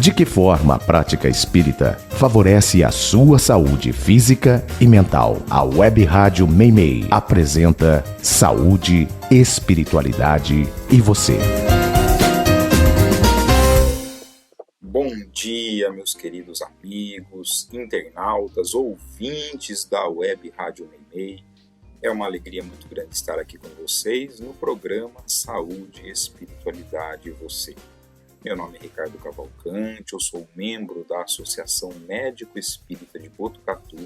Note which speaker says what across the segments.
Speaker 1: De que forma a prática espírita favorece a sua saúde física e mental? A Web Rádio Meimei apresenta Saúde, Espiritualidade e você.
Speaker 2: Bom dia, meus queridos amigos, internautas, ouvintes da Web Rádio Meimei. É uma alegria muito grande estar aqui com vocês no programa Saúde, Espiritualidade e você. Meu nome é Ricardo Cavalcante, eu sou membro da Associação Médico Espírita de Botucatu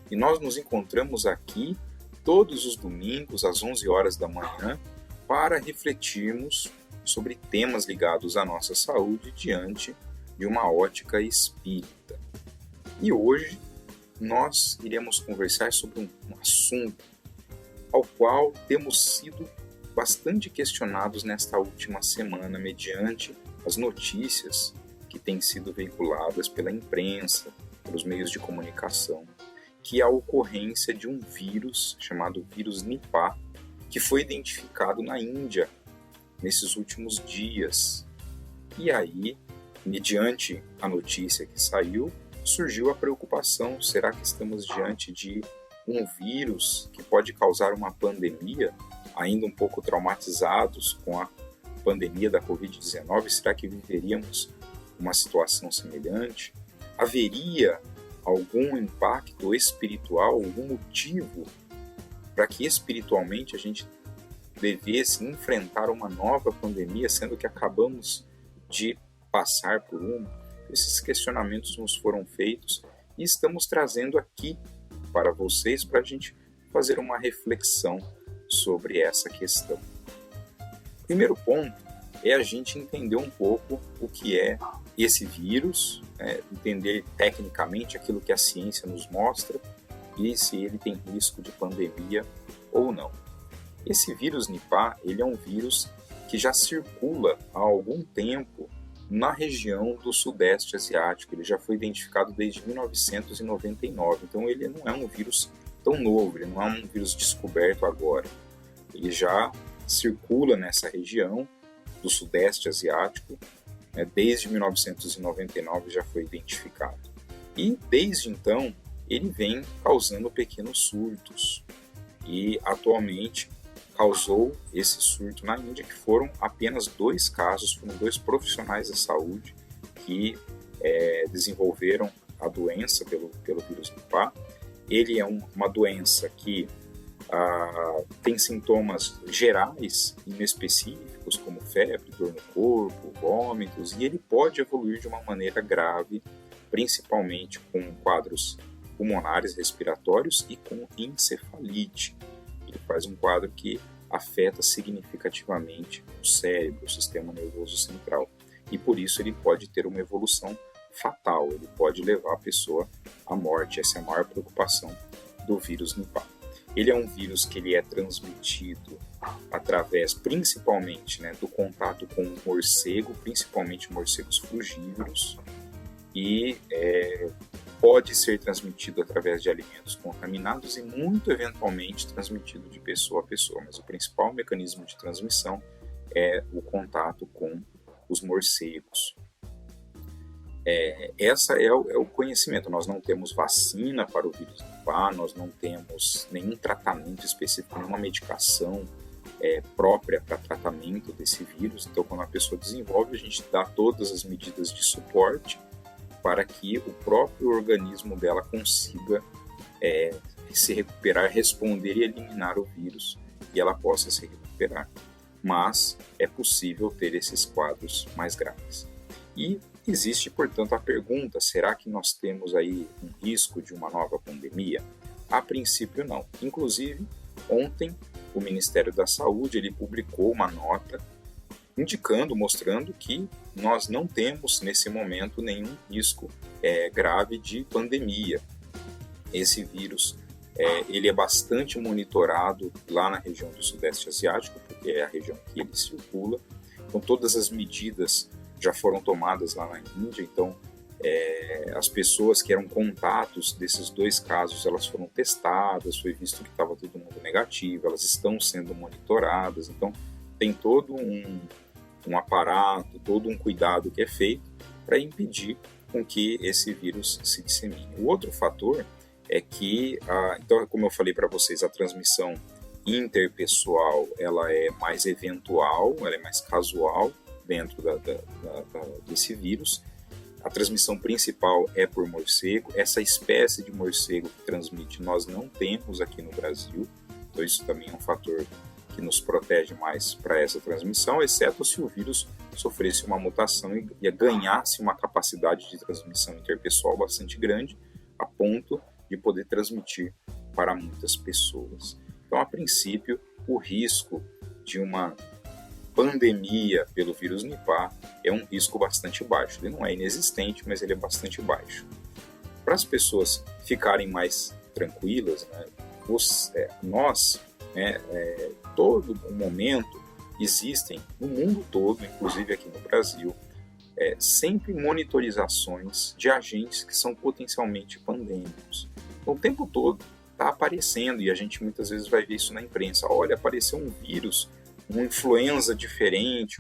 Speaker 2: e nós nos encontramos aqui todos os domingos às 11 horas da manhã para refletirmos sobre temas ligados à nossa saúde diante de uma ótica espírita. E hoje nós iremos conversar sobre um assunto ao qual temos sido bastante questionados nesta última semana mediante as notícias que têm sido veiculadas pela imprensa, pelos meios de comunicação, que é a ocorrência de um vírus chamado vírus Nipah, que foi identificado na Índia nesses últimos dias. E aí, mediante a notícia que saiu, surgiu a preocupação: será que estamos diante de um vírus que pode causar uma pandemia? Ainda um pouco traumatizados com a pandemia da Covid-19, será que viveríamos uma situação semelhante? Haveria algum impacto espiritual, algum motivo para que espiritualmente a gente devesse enfrentar uma nova pandemia, sendo que acabamos de passar por uma? Esses questionamentos nos foram feitos e estamos trazendo aqui para vocês para a gente fazer uma reflexão sobre essa questão. O primeiro ponto é a gente entender um pouco o que é esse vírus, entender tecnicamente aquilo que a ciência nos mostra e se ele tem risco de pandemia ou não. Esse vírus Nipah, ele é um vírus que já circula há algum tempo na região do Sudeste Asiático. Ele já foi identificado desde 1999, então ele não é um vírus tão novo, ele não é um vírus descoberto agora. Ele já circula nessa região do Sudeste Asiático, desde 1999 já foi identificado. E desde então ele vem causando pequenos surtos. E atualmente causou esse surto na Índia, que foram apenas 2 casos, foram 2 profissionais da saúde que desenvolveram a doença pelo vírus Nipah. Ele é uma doença que tem sintomas gerais, inespecíficos, como febre, dor no corpo, vômitos, e ele pode evoluir de uma maneira grave, principalmente com quadros pulmonares, respiratórios e com encefalite. Ele faz um quadro que afeta significativamente o cérebro, o sistema nervoso central, e por isso ele pode ter uma evolução fatal, ele pode levar a pessoa à morte. Essa é a maior preocupação do vírus Nipah. Ele é um vírus que ele é transmitido através, principalmente, do contato com o morcego, principalmente morcegos frugívoros, e pode ser transmitido através de alimentos contaminados e muito eventualmente transmitido de pessoa a pessoa, mas o principal mecanismo de transmissão é o contato com os morcegos. Essa é o conhecimento. Nós não temos vacina para o vírus Nipah, nós não temos nenhum tratamento específico, nenhuma medicação própria para tratamento desse vírus. Então, quando a pessoa desenvolve, a gente dá todas as medidas de suporte para que o próprio organismo dela consiga se recuperar, responder e eliminar o vírus, e ela possa se recuperar. Mas é possível ter esses quadros mais graves. E existe, portanto, a pergunta: será que nós temos aí um risco de uma nova pandemia? A princípio, não. Inclusive, ontem, o Ministério da Saúde ele publicou uma nota mostrando que nós não temos, nesse momento, nenhum risco grave de pandemia. Esse vírus ele é bastante monitorado lá na região do Sudeste Asiático, porque é a região que ele circula. Então, todas as medidas já foram tomadas lá na Índia. Então, as pessoas que eram contatos desses 2 casos, elas foram testadas, foi visto que estava todo mundo negativo, elas estão sendo monitoradas. Então, tem todo um aparato, todo um cuidado que é feito para impedir com que esse vírus se dissemine. O outro fator é que, então, como eu falei para vocês, a transmissão interpessoal ela é mais eventual, ela é mais casual dentro desse vírus. A transmissão principal é por morcego. Essa espécie de morcego que transmite nós não temos aqui no Brasil, então isso também é um fator que nos protege mais para essa transmissão, exceto se o vírus sofresse uma mutação e ganhasse uma capacidade de transmissão interpessoal bastante grande, a ponto de poder transmitir para muitas pessoas. Então, a princípio, o risco de uma pandemia pelo vírus Nipah é um risco bastante baixo. Ele não é inexistente, mas ele é bastante baixo. Para as pessoas ficarem mais tranquilas, né, todo o momento existem no mundo todo, inclusive aqui no Brasil, sempre monitorizações de agentes que são potencialmente pandêmicos. Então, o tempo todo está aparecendo, e a gente muitas vezes vai ver isso na imprensa. Olha, apareceu um vírus, uma influenza diferente,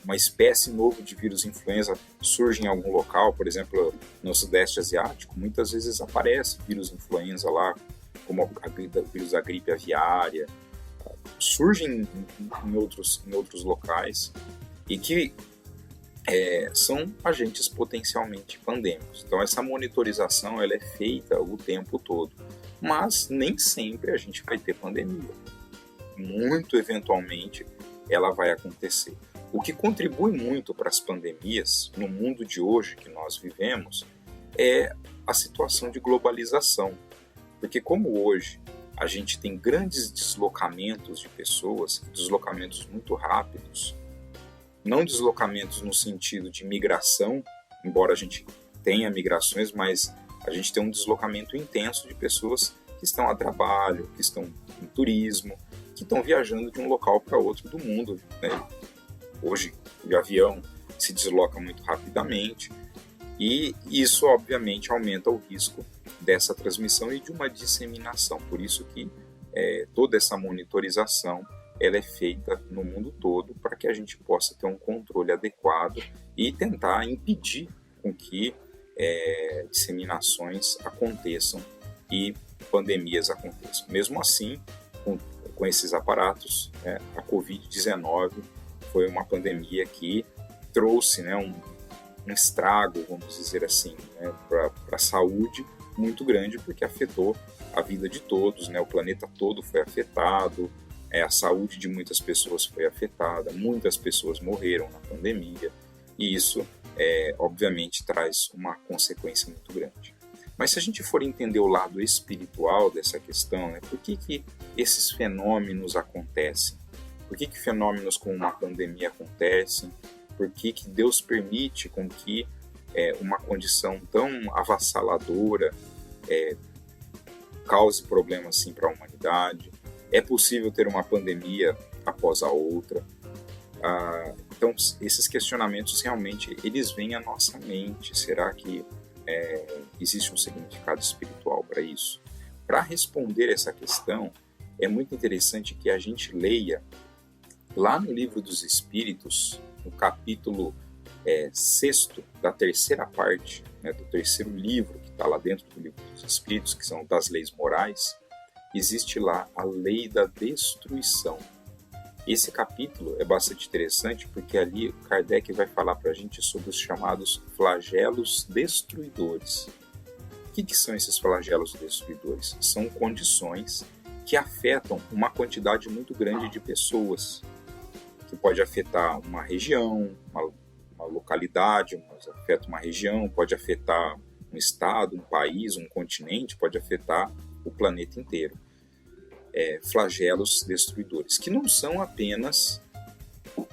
Speaker 2: uma espécie nova de vírus influenza surge em algum local, por exemplo, no Sudeste Asiático, muitas vezes aparece vírus influenza lá, como o vírus da gripe aviária, surgem em outros locais e que são agentes potencialmente pandêmicos. Então, essa monitorização ela é feita o tempo todo, mas nem sempre a gente vai ter pandemia. Muito eventualmente ela vai acontecer. O que contribui muito para as pandemias no mundo de hoje que nós vivemos é a situação de globalização. Porque como hoje a gente tem grandes deslocamentos de pessoas, deslocamentos muito rápidos, não deslocamentos no sentido de migração, embora a gente tenha migrações, mas a gente tem um deslocamento intenso de pessoas que estão a trabalho, que estão em turismo, que estão viajando de um local para outro do mundo, né? Hoje, o avião se desloca muito rapidamente e isso, obviamente, aumenta o risco dessa transmissão e de uma disseminação. Por isso que toda essa monitorização ela é feita no mundo todo para que a gente possa ter um controle adequado e tentar impedir com que disseminações aconteçam e pandemias aconteçam. Mesmo assim, com esses aparatos, a Covid-19 foi uma pandemia que trouxe, né, um estrago, vamos dizer assim, né, para a saúde muito grande, porque afetou a vida de todos, né, o planeta todo foi afetado, a saúde de muitas pessoas foi afetada, muitas pessoas morreram na pandemia, e isso, obviamente, traz uma consequência muito grande. Mas se a gente for entender o lado espiritual dessa questão, né, por que esses fenômenos acontecem? Por que fenômenos como uma pandemia acontecem? Por que Deus permite com que uma condição tão avassaladora cause problemas assim para a humanidade? É possível ter uma pandemia após a outra? Então, esses questionamentos realmente eles vêm à nossa mente. Será que existe um significado espiritual para isso? Para responder essa questão, é muito interessante que a gente leia lá no Livro dos Espíritos, no capítulo 6º da terceira parte, né, do terceiro livro que está lá dentro do Livro dos Espíritos, que são das leis morais, existe lá a lei da destruição. Esse capítulo é bastante interessante porque ali Kardec vai falar para a gente sobre os chamados flagelos destruidores. O que são esses flagelos destruidores? São condições que afetam uma quantidade muito grande de pessoas, que pode afetar uma região, uma localidade, afeta uma região, pode afetar um estado, um país, um continente, pode afetar o planeta inteiro. Flagelos destruidores, que não são apenas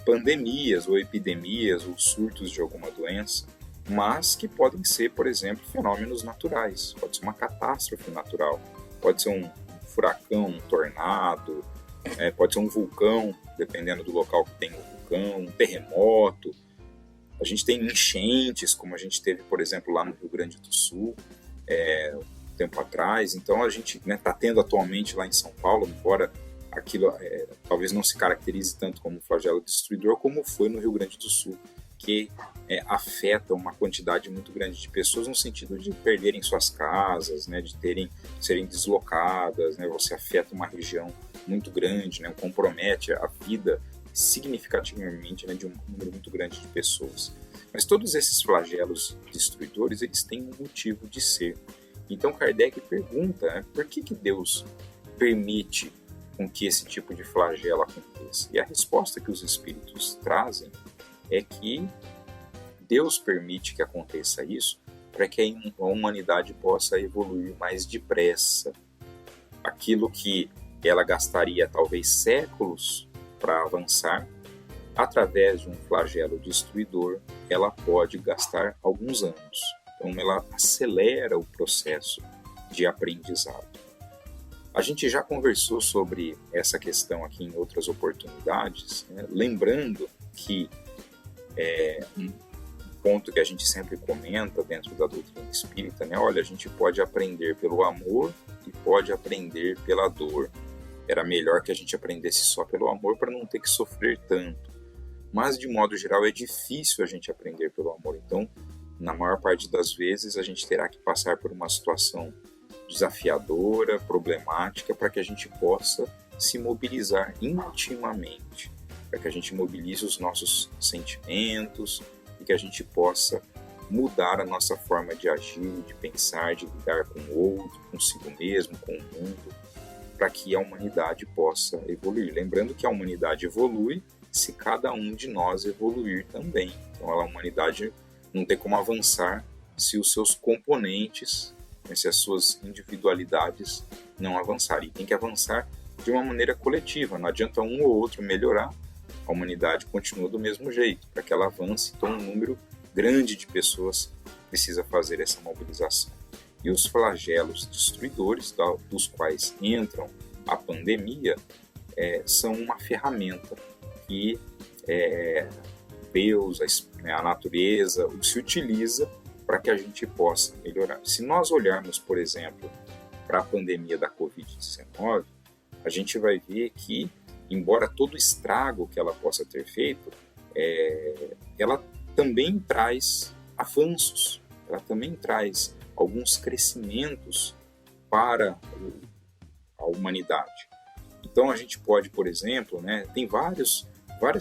Speaker 2: pandemias ou epidemias ou surtos de alguma doença, mas que podem ser, por exemplo, fenômenos naturais. Pode ser uma catástrofe natural, pode ser um furacão, um tornado, pode ser um vulcão, dependendo do local que tem o vulcão, um terremoto. A gente tem enchentes, como a gente teve, por exemplo, lá no Rio Grande do Sul, tempo atrás. Então a gente está tendo atualmente lá em São Paulo, embora aquilo talvez não se caracterize tanto como um flagelo destruidor como foi no Rio Grande do Sul, que afeta uma quantidade muito grande de pessoas no sentido de perderem suas casas, né, de serem deslocadas, né, você afeta uma região muito grande, né, compromete a vida significativamente, né, de um número muito grande de pessoas. Mas todos esses flagelos destruidores, eles têm um motivo de ser. Então Kardec pergunta, né, por que Deus permite com que esse tipo de flagelo aconteça? E a resposta que os espíritos trazem é que Deus permite que aconteça isso para que a humanidade possa evoluir mais depressa. Aquilo que ela gastaria talvez séculos para avançar, através de um flagelo destruidor, ela pode gastar alguns anos. Então ela acelera o processo de aprendizado. A gente já conversou sobre essa questão aqui em outras oportunidades, né? Lembrando que um ponto que a gente sempre comenta dentro da doutrina espírita, né? Olha, a gente pode aprender pelo amor e pode aprender pela dor. Era melhor que a gente aprendesse só pelo amor para não ter que sofrer tanto. Mas, de modo geral, é difícil a gente aprender pelo amor. Então, na maior parte das vezes, a gente terá que passar por uma situação desafiadora, problemática, para que a gente possa se mobilizar intimamente, para que a gente mobilize os nossos sentimentos e que a gente possa mudar a nossa forma de agir, de pensar, de lidar com o outro, consigo mesmo, com o mundo, para que a humanidade possa evoluir. Lembrando que a humanidade evolui se cada um de nós evoluir também. Então a humanidade não tem como avançar se os seus componentes, se as suas individualidades não avançarem. E tem que avançar de uma maneira coletiva. Não adianta um ou outro melhorar, a humanidade continua do mesmo jeito. Para que ela avance, então um número grande de pessoas precisa fazer essa mobilização. E os flagelos destruidores, dos quais entram a pandemia, são uma ferramenta que Deus, a natureza, se utiliza para que a gente possa melhorar. Se nós olharmos, por exemplo, para a pandemia da Covid-19, a gente vai ver que, embora todo o estrago que ela possa ter feito, ela também traz avanços, ela também traz alguns crescimentos para a humanidade. Então a gente pode, por exemplo, né, tem várias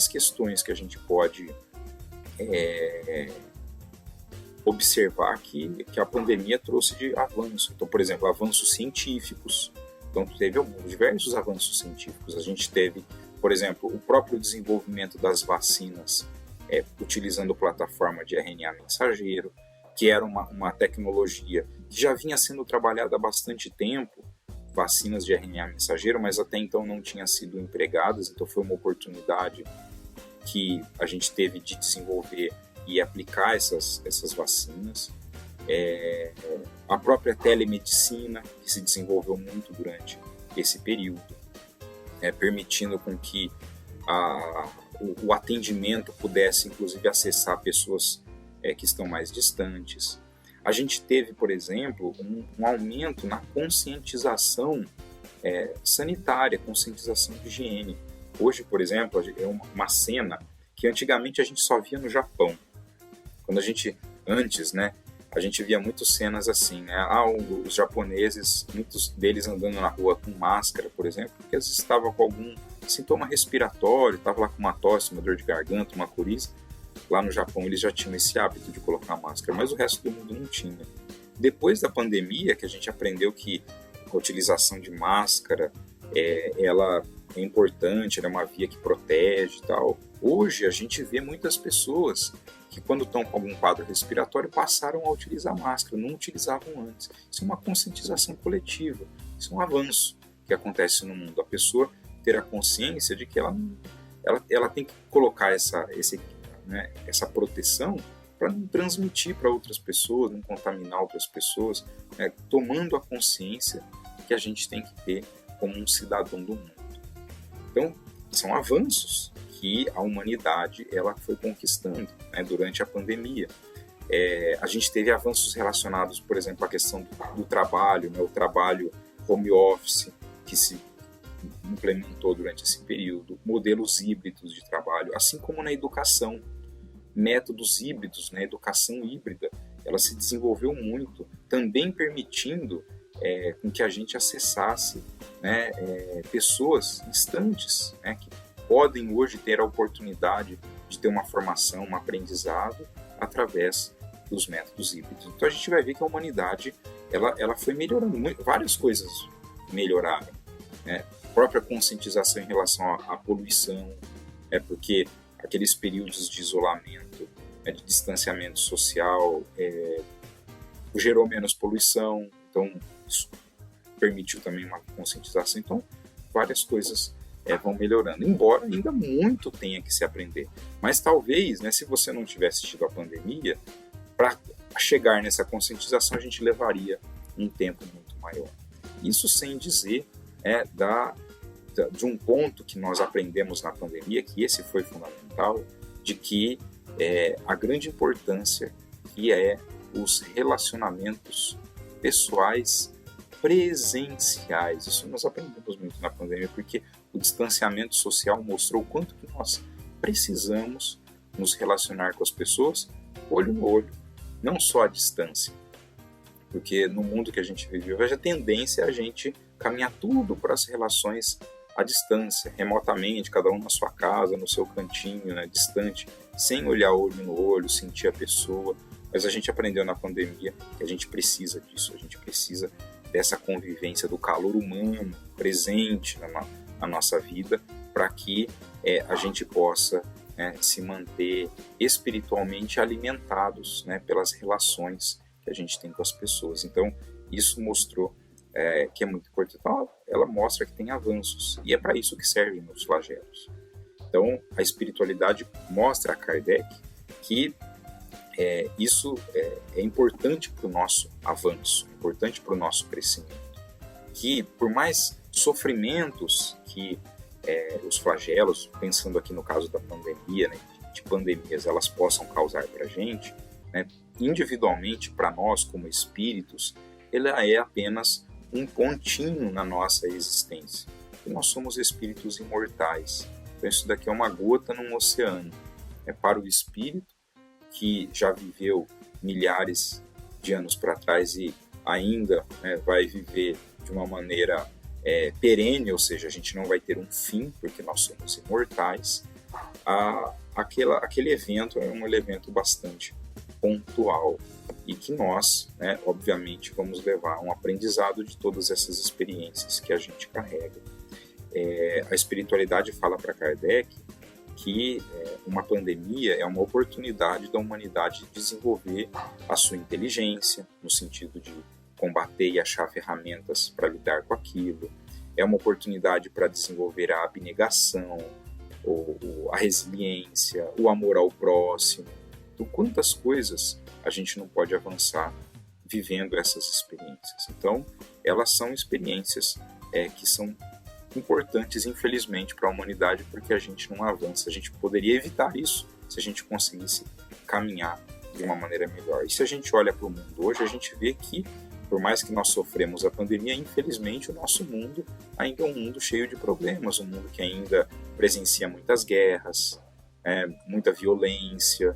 Speaker 2: questões que a gente pode observar que a pandemia trouxe de avanço. Então, por exemplo, avanços científicos. Então, teve diversos avanços científicos. A gente teve, por exemplo, o próprio desenvolvimento das vacinas utilizando plataforma de RNA mensageiro, que era uma tecnologia que já vinha sendo trabalhada há bastante tempo, vacinas de RNA mensageiro, mas até então não tinham sido empregadas, então foi uma oportunidade que a gente teve de desenvolver e aplicar essas vacinas. A própria telemedicina, que se desenvolveu muito durante esse período, permitindo com que o atendimento pudesse, inclusive, acessar pessoas que estão mais distantes. A gente teve, por exemplo, um aumento na conscientização sanitária, conscientização de higiene. Hoje, por exemplo, é uma cena que antigamente a gente só via no Japão. Antes, né, a gente via muitas cenas assim, né? Os japoneses, muitos deles andando na rua com máscara, por exemplo, porque eles estavam com algum sintoma respiratório, estavam lá com uma tosse, uma dor de garganta, uma coriza. Lá no Japão eles já tinham esse hábito de colocar máscara, mas o resto do mundo não tinha. Depois da pandemia, que a gente aprendeu que a utilização de máscara ela é importante, ela é uma via que protege e tal. Hoje a gente vê muitas pessoas que, quando estão com algum quadro respiratório, passaram a utilizar máscara, não utilizavam antes. Isso é uma conscientização coletiva, isso é um avanço que acontece no mundo. A pessoa ter a consciência de que ela tem que colocar essa proteção para não transmitir para outras pessoas, não contaminar outras pessoas, tomando a consciência que a gente tem que ter como um cidadão do mundo. Então, são avanços que a humanidade ela foi conquistando, né, durante a pandemia. A gente teve avanços relacionados, por exemplo, à questão do trabalho, né, o trabalho home office, que se implementou durante esse período, modelos híbridos de trabalho, assim como na educação, métodos híbridos, na educação híbrida, ela se desenvolveu muito, também permitindo com que a gente acessasse, né, pessoas distantes, né, que podem hoje ter a oportunidade de ter uma formação, um aprendizado através dos métodos híbridos. Então a gente vai ver que a humanidade ela foi melhorando muito, várias coisas melhoraram, né? A própria conscientização em relação à poluição, porque aqueles períodos de isolamento, de distanciamento social, gerou menos poluição, então isso permitiu também uma conscientização. Então várias coisas vão melhorando, embora ainda muito tenha que se aprender. Mas talvez, né, se você não tivesse tido a pandemia, para chegar nessa conscientização a gente levaria um tempo muito maior. Isso sem dizer de um ponto que nós aprendemos na pandemia, que esse foi fundamental, de que a grande importância que os relacionamentos pessoais presenciais. Isso nós aprendemos muito na pandemia, porque o distanciamento social mostrou o quanto que nós precisamos nos relacionar com as pessoas olho no olho, não só à distância. Porque no mundo que a gente vive hoje, a tendência é a gente caminhar tudo para as relações à distância, remotamente, cada um na sua casa, no seu cantinho, né, distante, sem olhar olho no olho, sentir a pessoa. Mas a gente aprendeu na pandemia que a gente precisa disso, a gente precisa dessa convivência, do calor humano presente na nossa vida, para que a gente possa se manter espiritualmente alimentados, né, pelas relações que a gente tem com as pessoas. Então, isso mostrou que é muito importante. Então, ela mostra que tem avanços, e é para isso que servem os flagelos. Então, a espiritualidade mostra a Kardec que isso é importante para o nosso avanço, importante para o nosso crescimento. Que, por mais sofrimentos que os flagelos, pensando aqui no caso da pandemia, né, de pandemias, elas possam causar para a gente, né, individualmente, para nós como espíritos, ela é apenas um pontinho na nossa existência. E nós somos espíritos imortais. Então isso daqui é uma gota num oceano. Para o espírito, que já viveu milhares de anos para trás e ainda vai viver de uma maneira perene, ou seja, a gente não vai ter um fim, porque nós somos imortais, aquele evento é um evento bastante pontual e que nós, obviamente, vamos levar um aprendizado de todas essas experiências que a gente carrega. A espiritualidade fala para Kardec que uma pandemia é uma oportunidade da humanidade desenvolver a sua inteligência, no sentido de combater e achar ferramentas para lidar com aquilo. É uma oportunidade para desenvolver a abnegação, a resiliência, o amor ao próximo. Então, quantas coisas a gente não pode avançar vivendo essas experiências? Então, elas são experiências que são importantes, infelizmente, para a humanidade, porque a gente não avança. A gente poderia evitar isso se a gente conseguisse caminhar de uma maneira melhor. E se a gente olha para o mundo hoje, a gente vê que, por mais que nós sofremos a pandemia, infelizmente o nosso mundo ainda é um mundo cheio de problemas, um mundo que ainda presencia muitas guerras, muita violência,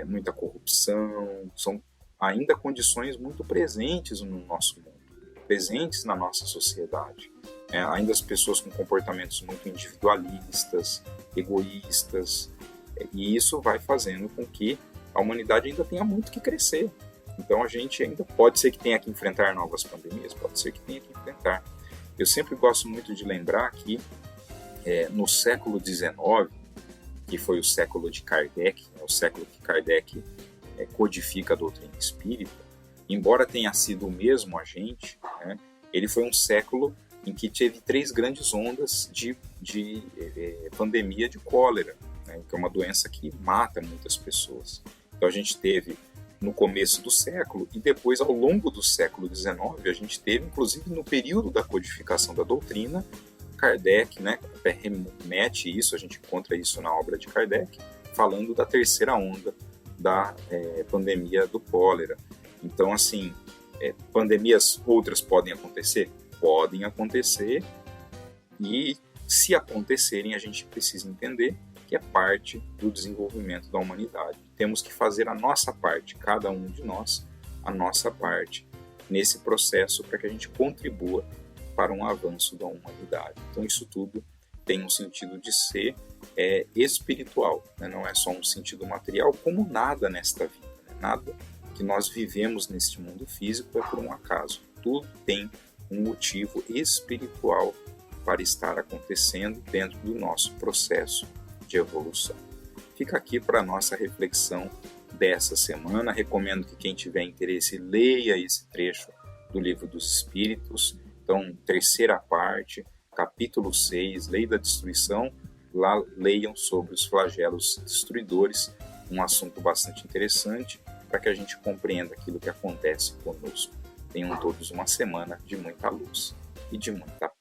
Speaker 2: muita corrupção. São ainda condições muito presentes no nosso mundo, presentes na nossa sociedade. Ainda as pessoas com comportamentos muito individualistas, egoístas, e isso vai fazendo com que a humanidade ainda tenha muito que crescer. Então a gente ainda pode ser que tenha que enfrentar novas pandemias, pode ser que tenha que enfrentar. Eu sempre gosto muito de lembrar que no século XIX, que foi o século de Kardec, o século que Kardec codifica a doutrina espírita, embora tenha sido o mesmo agente, ele foi um século em que teve 3 grandes ondas de pandemia de cólera, que é uma doença que mata muitas pessoas. Então a gente teve no começo do século e depois ao longo do século XIX, a gente teve, inclusive no período da codificação da doutrina, Kardec remete isso, a gente encontra isso na obra de Kardec, falando da 3ª onda da pandemia do cólera. Então, assim, pandemias outras podem acontecer? Podem acontecer E se acontecerem, a gente precisa entender que é parte do desenvolvimento da humanidade. Temos que fazer a nossa parte, cada um de nós, a nossa parte nesse processo para que a gente contribua para um avanço da humanidade. Então isso tudo tem um sentido de ser espiritual, né? Não é só um sentido material, como nada nesta vida, né? Nada que nós vivemos neste mundo físico é por um acaso. Tudo tem um motivo espiritual para estar acontecendo dentro do nosso processo de evolução. Fica aqui para a nossa reflexão dessa semana. Recomendo que quem tiver interesse leia esse trecho do Livro dos Espíritos. Então, terceira parte, capítulo 6, Lei da Destruição. Lá leiam sobre os flagelos destruidores, um assunto bastante interessante para que a gente compreenda aquilo que acontece conosco. Tenham todos uma semana de muita luz e de muita